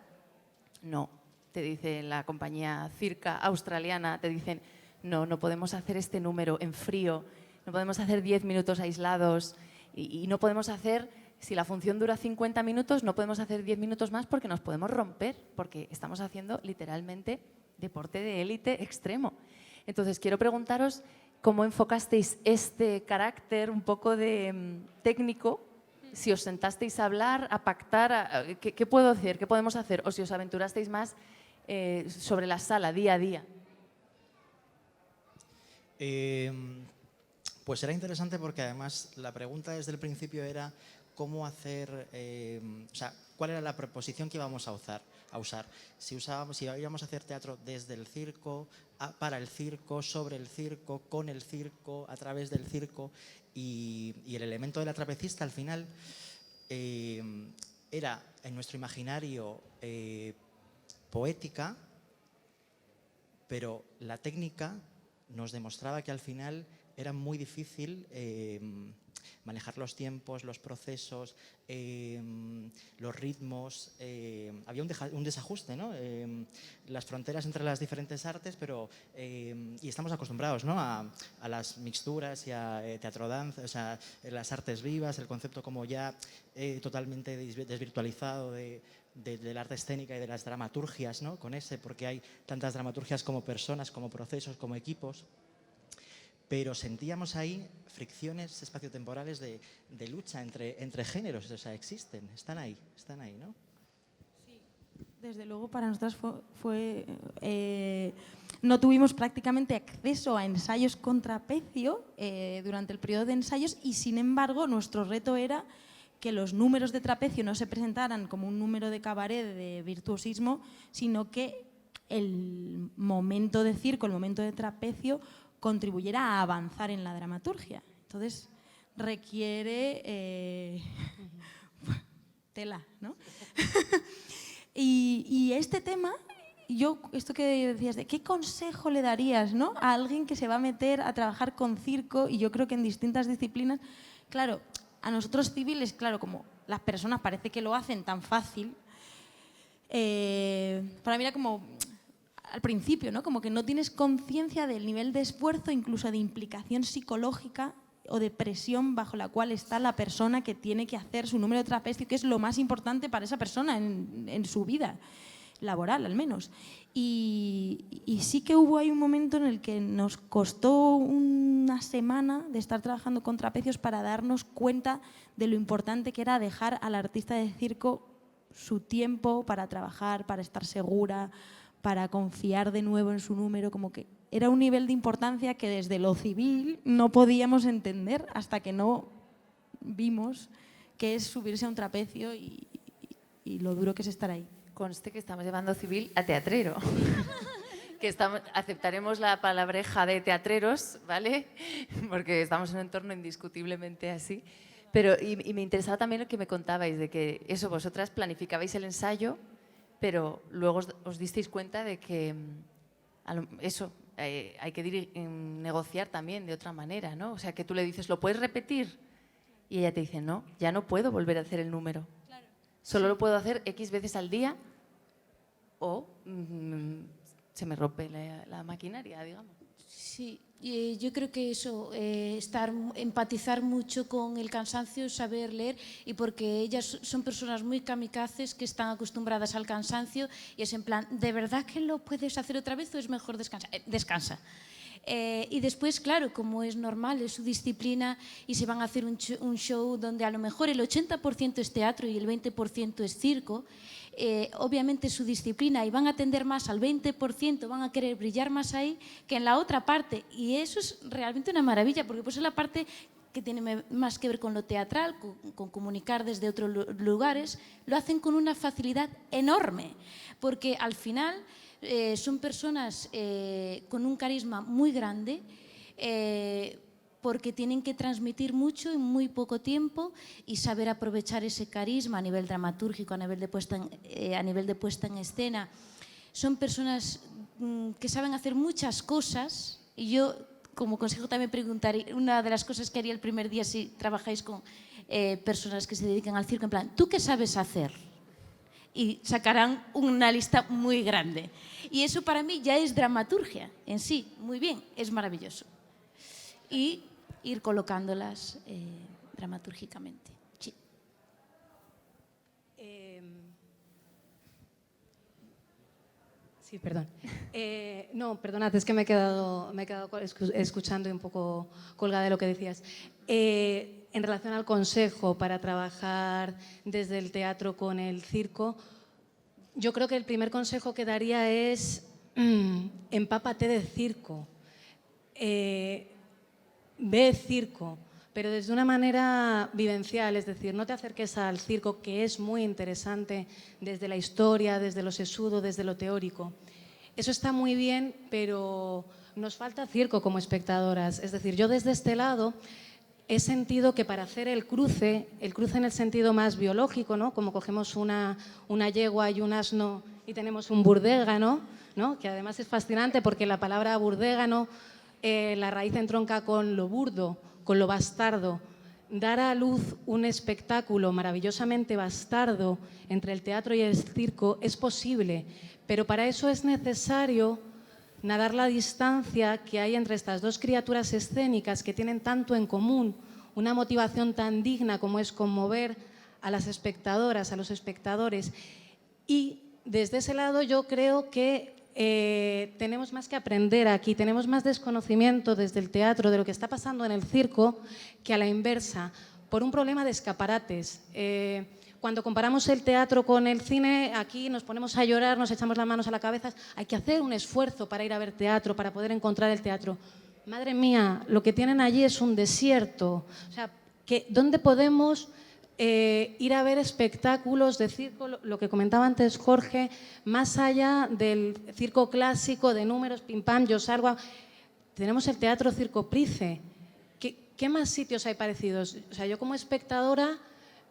No, te dice la compañía Circa australiana, te dicen, no podemos hacer este número en frío, no podemos hacer 10 minutos aislados y no podemos hacer, si la función dura 50 minutos, no podemos hacer 10 minutos más porque nos podemos romper, porque estamos haciendo literalmente deporte de élite extremo. Entonces, quiero preguntaros cómo enfocasteis este carácter un poco de técnico, si os sentasteis a hablar, a pactar, ¿qué puedo hacer? ¿Qué podemos hacer? O si os aventurasteis más sobre la sala, día a día. Pues era interesante porque además la pregunta desde el principio era cómo hacer, o sea, cuál era la preposición que íbamos a usar. Si íbamos a hacer teatro desde el circo, para el circo, sobre el circo, con el circo, a través del circo, y el elemento de la trapecista al final era en nuestro imaginario poética, pero la técnica nos demostraba que al final era muy difícil manejar los tiempos, los procesos, los ritmos. Había un desajuste, ¿no? Las fronteras entre las diferentes artes, y estamos acostumbrados, ¿no? a las mixturas y a teatro danza, o sea, las artes vivas, el concepto como ya totalmente desvirtualizado del arte escénica y de las dramaturgias, ¿no? Porque hay tantas dramaturgias como personas, como procesos, como equipos. Pero sentíamos ahí fricciones espaciotemporales de lucha entre géneros, o sea, existen, están ahí, ¿no? Sí, desde luego para nosotras no tuvimos prácticamente acceso a ensayos con trapecio durante el periodo de ensayos y, sin embargo, nuestro reto era que los números de trapecio no se presentaran como un número de cabaret de virtuosismo, sino que el momento de circo, el momento de trapecio, contribuyera a avanzar en la dramaturgia. Entonces, requiere tela, ¿no? y este tema, esto que decías, de qué consejo le darías, ¿no? A alguien que se va a meter a trabajar con circo, y yo creo que en distintas disciplinas, claro, a nosotros civiles, claro, como las personas parece que lo hacen tan fácil, para mí era como al principio, ¿no? Como que no tienes conciencia del nivel de esfuerzo, incluso de implicación psicológica o de presión bajo la cual está la persona que tiene que hacer su número de trapecio, que es lo más importante para esa persona en su vida laboral, al menos. Y sí que hubo ahí un momento en el que nos costó una semana de estar trabajando con trapecios para darnos cuenta de lo importante que era dejar al artista de circo su tiempo para trabajar, para estar segura, para confiar de nuevo en su número, como que era un nivel de importancia que desde lo civil no podíamos entender hasta que no vimos qué es subirse a un trapecio y lo duro que es estar ahí. Conste que estamos llevando civil a teatrero. Que aceptaremos la palabreja de teatreros, ¿vale? Porque estamos en un entorno indiscutiblemente así. Pero, y me interesaba también lo que me contabais, de que eso, vosotras planificabais el ensayo, pero luego os disteis cuenta de que eso hay que negociar también de otra manera, ¿no? O sea, que tú le dices, ¿lo puedes repetir? Y ella te dice, no, ya no puedo volver a hacer el número. Claro. Solo lo puedo hacer X veces al día o se me rompe la maquinaria, digamos. Sí, yo creo que eso, empatizar mucho con el cansancio, saber leer, y porque ellas son personas muy kamikazes que están acostumbradas al cansancio y es en plan, ¿de verdad que lo puedes hacer otra vez o es mejor descansar? Descansa. Y después, claro, como es normal, es su disciplina y se van a hacer un show donde a lo mejor el 80% es teatro y el 20% es circo, obviamente es su disciplina y van a atender más al 20%, van a querer brillar más ahí que en la otra parte. Y eso es realmente una maravilla, porque pues es la parte que tiene más que ver con lo teatral, con comunicar desde otros lugares, lo hacen con una facilidad enorme, porque al final son personas con un carisma muy grande, porque tienen que transmitir mucho en muy poco tiempo y saber aprovechar ese carisma a nivel dramatúrgico, a nivel de puesta en escena. Son personas que saben hacer muchas cosas y yo, como consejo, también preguntaría, una de las cosas que haría el primer día si trabajáis con personas que se dedican al circo, en plan, ¿tú qué sabes hacer? Y sacarán una lista muy grande. Y eso para mí ya es dramaturgia en sí, muy bien, es maravilloso. Y ir colocándolas dramatúrgicamente. Sí. Sí, perdón. No, perdonad, es que me he quedado escuchando y un poco colgada de lo que decías. En relación al consejo para trabajar desde el teatro con el circo, yo creo que el primer consejo que daría es empápate de circo. Ve circo, pero desde una manera vivencial, es decir, no te acerques al circo, que es muy interesante desde la historia, desde lo sesudo, desde lo teórico. Eso está muy bien, pero nos falta circo como espectadoras. Es decir, yo desde este lado he sentido que para hacer el cruce en el sentido más biológico, ¿no? Como cogemos una yegua y un asno y tenemos un burdégano, ¿no? Que además es fascinante porque la palabra burdégano, la raíz entronca con lo burdo, con lo bastardo. Dar a luz un espectáculo maravillosamente bastardo entre el teatro y el circo es posible, pero para eso es necesario nadar la distancia que hay entre estas dos criaturas escénicas que tienen tanto en común, una motivación tan digna como es conmover a las espectadoras, a los espectadores. Y desde ese lado yo creo que tenemos más que aprender aquí, tenemos más desconocimiento desde el teatro de lo que está pasando en el circo que a la inversa, por un problema de escaparates. Cuando comparamos el teatro con el cine, aquí nos ponemos a llorar, nos echamos las manos a la cabeza. Hay que hacer un esfuerzo para ir a ver teatro, para poder encontrar el teatro. Madre mía, lo que tienen allí es un desierto. O sea, ¿dónde podemos ir a ver espectáculos de circo, lo que comentaba antes Jorge, más allá del circo clásico, de números, pim pam, yo salgo a... Tenemos el Teatro Circo Price. ¿Qué más sitios hay parecidos? O sea, yo como espectadora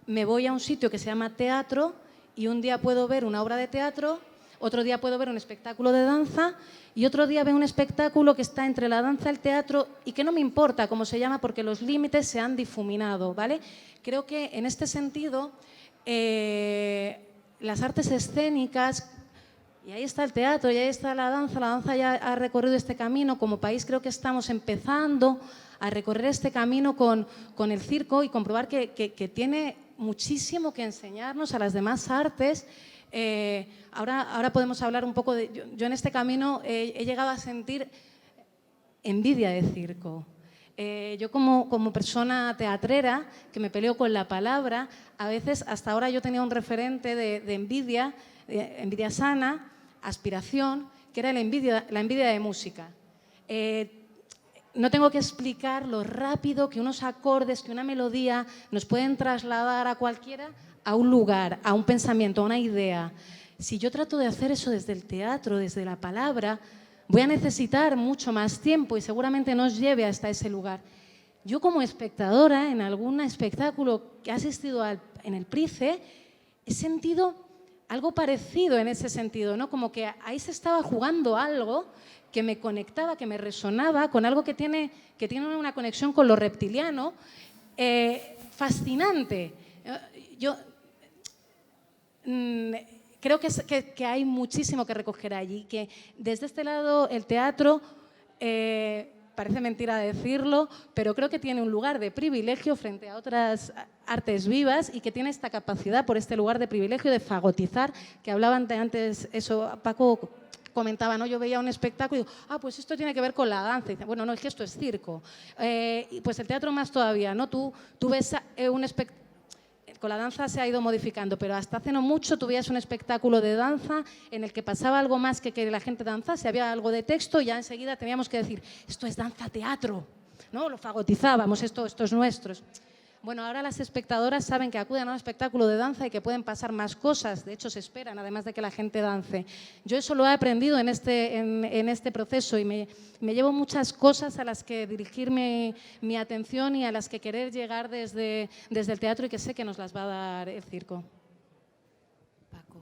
me voy a un sitio que se llama teatro y un día puedo ver una obra de teatro, otro día puedo ver un espectáculo de danza y otro día veo un espectáculo que está entre la danza y el teatro y que no me importa cómo se llama porque los límites se han difuminado, ¿vale? Creo que en este sentido las artes escénicas, y ahí está el teatro, y ahí está la danza ya ha recorrido este camino. Como país creo que estamos empezando a recorrer este camino con el circo y comprobar que tiene muchísimo que enseñarnos a las demás artes. Ahora podemos hablar un poco de... Yo en este camino he llegado a sentir envidia de circo. Yo como persona teatrera que me peleo con la palabra, a veces hasta ahora yo tenía un referente de envidia, envidia sana, aspiración, que era la envidia de música. No tengo que explicar lo rápido que unos acordes, que una melodía nos pueden trasladar a cualquiera a un lugar, a un pensamiento, a una idea. Si yo trato de hacer eso desde el teatro, desde la palabra, voy a necesitar mucho más tiempo y seguramente nos lleve hasta ese lugar. Yo como espectadora, en algún espectáculo que ha asistido en el Price, he sentido algo parecido en ese sentido, ¿no? Como que ahí se estaba jugando algo que me conectaba, que me resonaba con algo que tiene una conexión con lo reptiliano, fascinante. Yo creo que hay muchísimo que recoger allí, que desde este lado el teatro, parece mentira decirlo, pero creo que tiene un lugar de privilegio frente a otras artes vivas y que tiene esta capacidad por este lugar de privilegio de fagotizar, que hablaban antes, eso, Paco comentaba, ¿no? Yo veía un espectáculo y digo, pues esto tiene que ver con la danza. Y dice, bueno, no, es que esto es circo. Y pues el teatro más todavía, ¿no? Tú ves un espectáculo. Con la danza se ha ido modificando, pero hasta hace no mucho tú veías un espectáculo de danza en el que pasaba algo más que la gente danzase, había algo de texto y ya enseguida teníamos que decir, esto es danza-teatro, ¿no? Lo fagotizábamos, esto es nuestro. Bueno, ahora las espectadoras saben que acuden a un espectáculo de danza y que pueden pasar más cosas, de hecho se esperan, además de que la gente dance. Yo eso lo he aprendido en este proceso y me llevo muchas cosas a las que dirigir mi atención y a las que querer llegar desde el teatro y que sé que nos las va a dar el circo. Paco,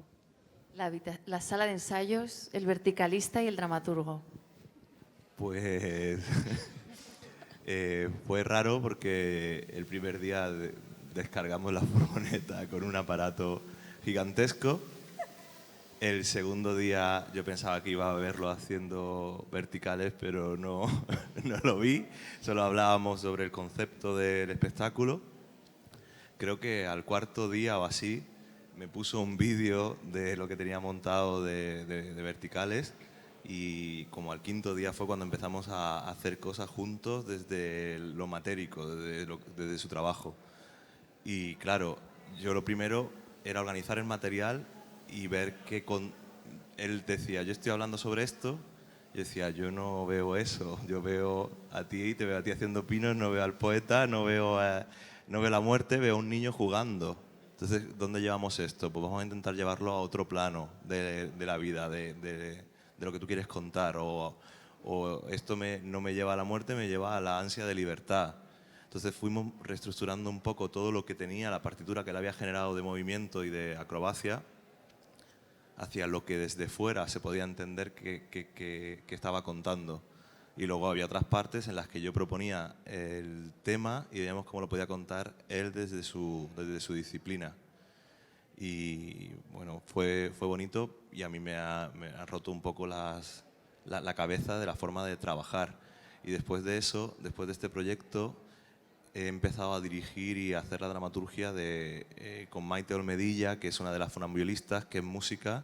la sala de ensayos, el verticalista y el dramaturgo. Pues... fue raro porque el primer día descargamos la furgoneta con un aparato gigantesco. El segundo día yo pensaba que iba a verlo haciendo verticales, pero no lo vi. Solo hablábamos sobre el concepto del espectáculo. Creo que al cuarto día o así me puso un vídeo de lo que tenía montado de verticales. Y como al quinto día fue cuando empezamos a hacer cosas juntos desde lo matérico, desde su trabajo. Y claro, yo lo primero era organizar el material y ver que él decía, yo estoy hablando sobre esto, y decía, yo no veo eso, yo veo a ti, te veo a ti haciendo pinos, no veo al poeta, no veo la muerte, veo a un niño jugando. Entonces, ¿dónde llevamos esto? Pues vamos a intentar llevarlo a otro plano de la vida, de lo que tú quieres contar, o esto no me lleva a la muerte, me lleva a la ansia de libertad. Entonces fuimos reestructurando un poco todo lo que tenía, la partitura que él había generado de movimiento y de acrobacia, hacia lo que desde fuera se podía entender que estaba contando. Y luego había otras partes en las que yo proponía el tema y veíamos cómo lo podía contar él desde su disciplina. Y bueno, fue bonito y a mí me ha roto un poco la cabeza de la forma de trabajar. Y después de eso, después de este proyecto, he empezado a dirigir y a hacer la dramaturgia con Maite Olmedilla, que es una de las funambulistas, que es música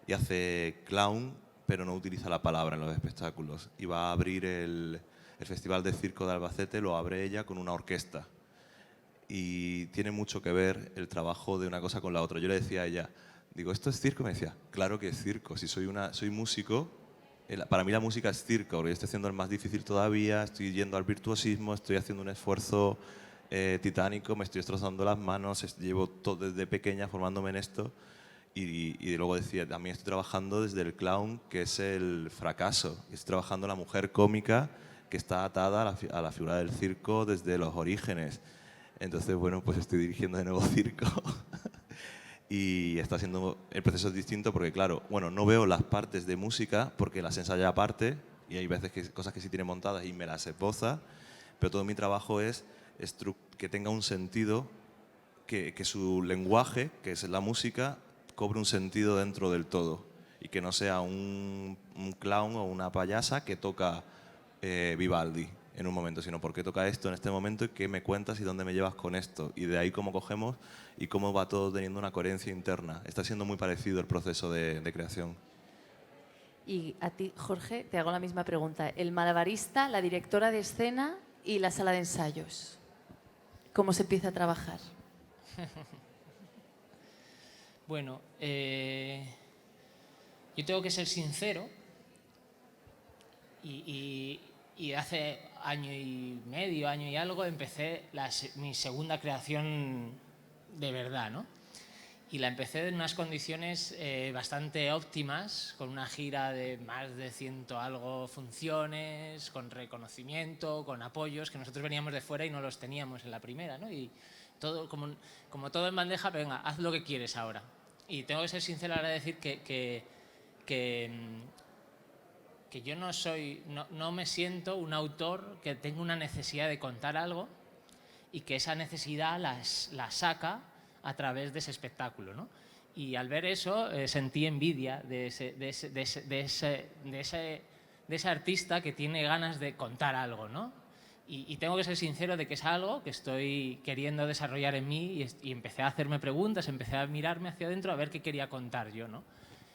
y hace clown, pero no utiliza la palabra en los espectáculos. Y va a abrir el Festival de Circo de Albacete, lo abre ella con una orquesta. Y tiene mucho que ver el trabajo de una cosa con la otra. Yo le decía a ella, digo, ¿esto es circo? Me decía, claro que es circo. Si soy músico, para mí la música es circo, porque yo estoy haciendo el más difícil todavía, estoy yendo al virtuosismo, estoy haciendo un esfuerzo titánico, me estoy destrozando las manos, llevo todo desde pequeña formándome en esto. Y luego decía, también estoy trabajando desde el clown, que es el fracaso. Estoy trabajando la mujer cómica, que está atada a la figura del circo desde los orígenes. Entonces, bueno, pues estoy dirigiendo de nuevo circo y está siendo, el proceso es distinto porque, claro, bueno, no veo las partes de música porque las ensaya aparte y hay veces cosas que sí tiene montadas y me las esboza, pero todo mi trabajo es que tenga un sentido que su lenguaje, que es la música, cobre un sentido dentro del todo y que no sea un clown o una payasa que toca Vivaldi en un momento, sino por qué toca esto en este momento y qué me cuentas y dónde me llevas con esto. Y de ahí cómo cogemos y cómo va todo teniendo una coherencia interna. Está siendo muy parecido el proceso de creación. Y a ti, Jorge, te hago la misma pregunta. El malabarista, la directora de escena y la sala de ensayos. ¿Cómo se empieza a trabajar? Bueno, yo tengo que ser sincero y hace año y medio, año y algo, empecé mi segunda creación de verdad, ¿no? Y la empecé en unas condiciones bastante óptimas, con una gira de más de 100 algo funciones, con reconocimiento, con apoyos, que nosotros veníamos de fuera y no los teníamos en la primera, ¿no? Y todo, como todo en bandeja, venga, haz lo que quieres ahora. Y tengo que ser sincero ahora decir que yo no me siento un autor que tenga una necesidad de contar algo y que esa necesidad la saca a través de ese espectáculo, ¿no? Y al ver eso sentí envidia de ese artista que tiene ganas de contar algo, ¿no? Y tengo que ser sincero de que es algo que estoy queriendo desarrollar en mí y empecé a hacerme preguntas, empecé a mirarme hacia adentro a ver qué quería contar yo, ¿no?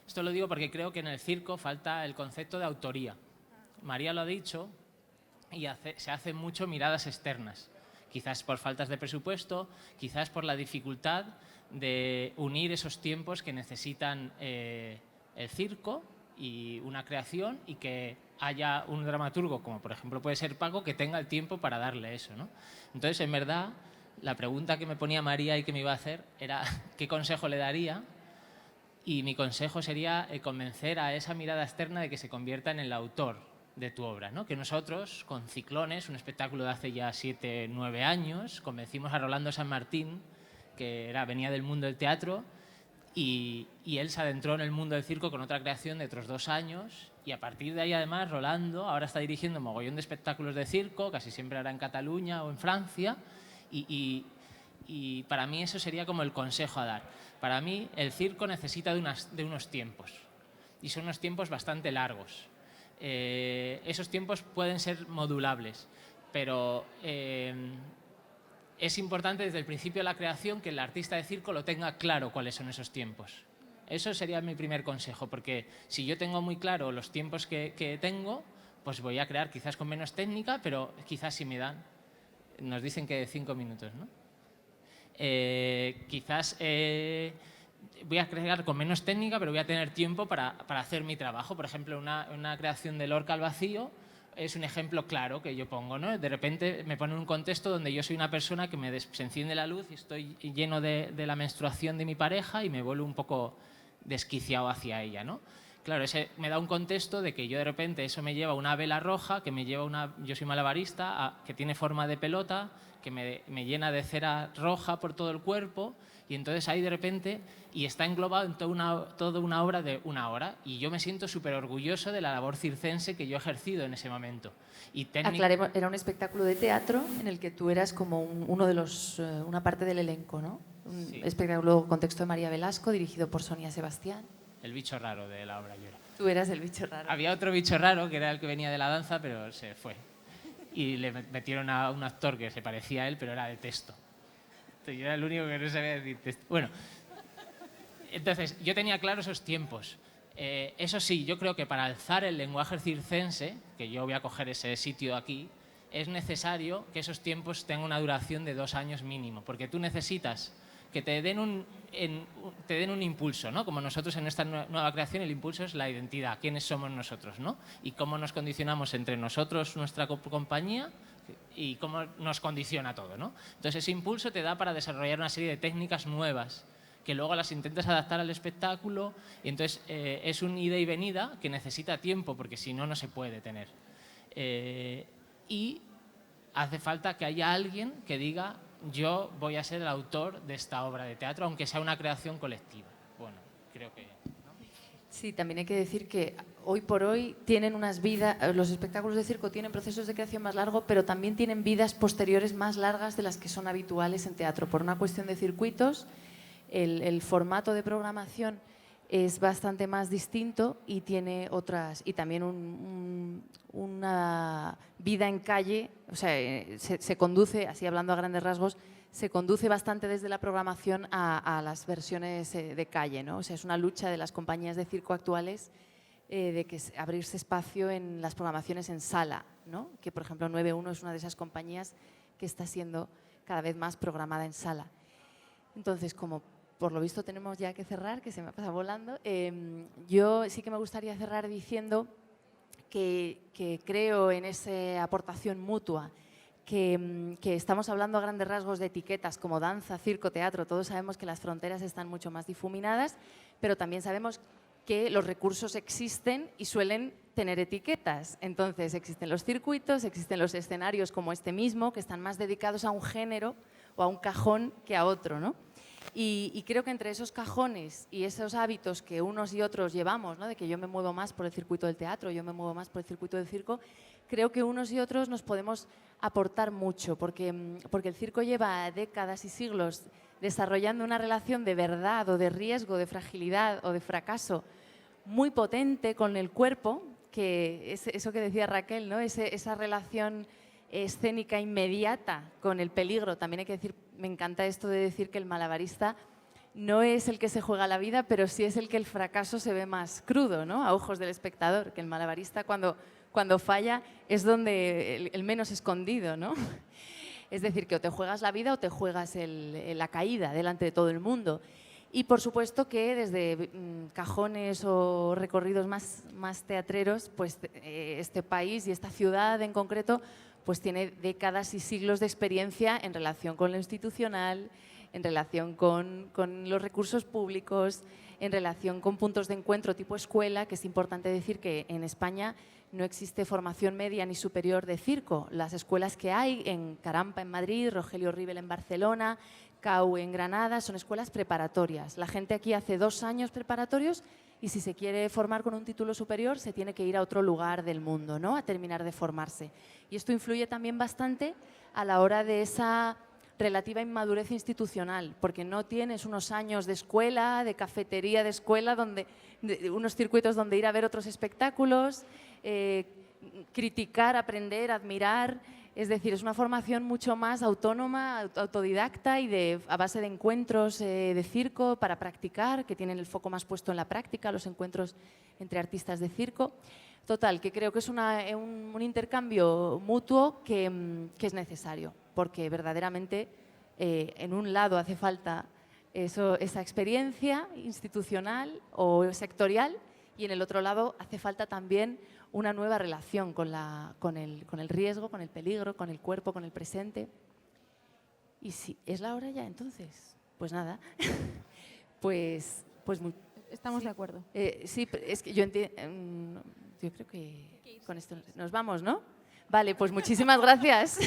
Esto lo digo porque creo que en el circo falta el concepto de autoría. María lo ha dicho y se hacen mucho miradas externas. Quizás por faltas de presupuesto, quizás por la dificultad de unir esos tiempos que necesitan el circo y una creación y que haya un dramaturgo, como por ejemplo puede ser Paco, que tenga el tiempo para darle eso, ¿no? Entonces, en verdad, la pregunta que me ponía María y que me iba a hacer era ¿qué consejo le daría? Y mi consejo sería convencer a esa mirada externa de que se convierta en el autor de tu obra, ¿no? Que nosotros, con Ciclones, un espectáculo de hace ya 7, 9 años, convencimos a Rolando San Martín, que venía del mundo del teatro, y él se adentró en el mundo del circo con otra creación de otros 2 años, y a partir de ahí, además, Rolando ahora está dirigiendo un mogollón de espectáculos de circo, casi siempre hará en Cataluña o en Francia, y para mí eso sería como el consejo a dar. Para mí, el circo necesita de unos tiempos, y son unos tiempos bastante largos. Esos tiempos pueden ser modulables, pero es importante desde el principio de la creación que el artista de circo lo tenga claro cuáles son esos tiempos. Eso sería mi primer consejo, porque si yo tengo muy claro los tiempos que tengo, pues voy a crear quizás con menos técnica, pero quizás si me dan, nos dicen que 5 minutos, ¿no? Quizás voy a crear con menos técnica, pero voy a tener tiempo para hacer mi trabajo. Por ejemplo, una creación de Lorca al vacío es un ejemplo claro que yo pongo, ¿no? De repente me pone en un contexto donde yo soy una persona que se enciende la luz y estoy lleno de la menstruación de mi pareja y me vuelvo un poco desquiciado hacia ella, ¿no? Claro, ese me da un contexto de que yo de repente eso me lleva a una vela roja, que me lleva yo soy malabarista, que tiene forma de pelota, que me llena de cera roja por todo el cuerpo, y entonces ahí de repente, y está englobado en toda una obra de 1 hora, y yo me siento súper orgulloso de la labor circense que yo he ejercido en ese momento. Aclaremos, era un espectáculo de teatro en el que tú eras como una parte del elenco, ¿no? Un espectáculo con texto de María Velasco, dirigido por Sonia Sebastián. El bicho raro de la obra yo era. Tú eras el bicho raro. Había otro bicho raro que era el que venía de la danza, pero se fue. Y le metieron a un actor que se parecía a él, pero era de texto. Entonces, yo era el único que no sabía decir texto. Bueno, entonces yo tenía claro esos tiempos. Eso sí, yo creo que para alzar el lenguaje circense, que yo voy a coger ese sitio aquí, es necesario que esos tiempos tengan una duración de 2 años mínimo, porque tú necesitas que te den un impulso, ¿no? Como nosotros en esta nueva creación, el impulso es la identidad, quiénes somos nosotros, ¿no? Y cómo nos condicionamos entre nosotros, nuestra compañía, y cómo nos condiciona todo, ¿no? Entonces ese impulso te da para desarrollar una serie de técnicas nuevas que luego las intentas adaptar al espectáculo, y entonces es un ida y venida que necesita tiempo, porque si no, no se puede tener. Y hace falta que haya alguien que diga: yo voy a ser el autor de esta obra de teatro, aunque sea una creación colectiva. Bueno, creo que... Sí, también hay que decir que hoy por hoy tienen unas vidas, los espectáculos de circo tienen procesos de creación más largos, pero también tienen vidas posteriores más largas de las que son habituales en teatro. Por una cuestión de circuitos, el formato de programación es bastante más distinto y tiene otras, y también una vida en calle, o sea, se conduce, así hablando a grandes rasgos, se conduce bastante desde la programación a las versiones de calle, ¿no? O sea, es una lucha de las compañías de circo actuales de que abrirse espacio en las programaciones en sala, ¿no? Que, por ejemplo, 9-1 es una de esas compañías que está siendo cada vez más programada en sala. Entonces, como por lo visto tenemos ya que cerrar, que se me pasa volando, yo sí que me gustaría cerrar diciendo que creo en esa aportación mutua, que estamos hablando a grandes rasgos de etiquetas como danza, circo, teatro. Todos sabemos que las fronteras están mucho más difuminadas, pero también sabemos que los recursos existen y suelen tener etiquetas. Entonces, existen los circuitos, existen los escenarios como este mismo, que están más dedicados a un género o a un cajón que a otro, ¿no? Y creo que entre esos cajones y esos hábitos que unos y otros llevamos, ¿no? De que yo me muevo más por el circuito del teatro, yo me muevo más por el circuito del circo, creo que unos y otros nos podemos aportar mucho, porque el circo lleva décadas y siglos desarrollando una relación de verdad o de riesgo, de fragilidad o de fracaso muy potente con el cuerpo, que es eso que decía Raquel, ¿no? Esa relación escénica inmediata con el peligro. También hay que decir, me encanta esto de decir que el malabarista no es el que se juega la vida, pero sí es el que el fracaso se ve más crudo, ¿no? A ojos del espectador, que el malabarista cuando falla es donde el menos escondido, ¿no? Es decir, que o te juegas la vida o te juegas la caída delante de todo el mundo. Y por supuesto que desde cajones o recorridos más teatreros, pues este país y esta ciudad en concreto pues tiene décadas y siglos de experiencia en relación con lo institucional, en relación con los recursos públicos, en relación con puntos de encuentro tipo escuela, que es importante decir que en España no existe formación media ni superior de circo. Las escuelas que hay en Carampa en Madrid, Rogelio Rivel en Barcelona, CAU en Granada, son escuelas preparatorias. La gente aquí hace 2 años preparatorios y si se quiere formar con un título superior se tiene que ir a otro lugar del mundo, ¿no? A terminar de formarse. Y esto influye también bastante a la hora de esa relativa inmadurez institucional, porque no tienes unos años de escuela, de cafetería de escuela, unos circuitos donde ir a ver otros espectáculos, criticar, aprender, admirar. Es decir, es una formación mucho más autónoma, autodidacta y a base de encuentros de circo para practicar, que tienen el foco más puesto en la práctica, los encuentros entre artistas de circo. Total, que creo que es un intercambio mutuo que es necesario, porque verdaderamente en un lado hace falta esa experiencia institucional o sectorial y en el otro lado hace falta también una nueva relación con el riesgo, con el peligro, con el cuerpo, con el presente. Y si es la hora ya, entonces, pues nada, pues Estamos sí, de acuerdo. Sí, es que yo creo que con esto nos vamos, ¿no? Vale, pues muchísimas gracias.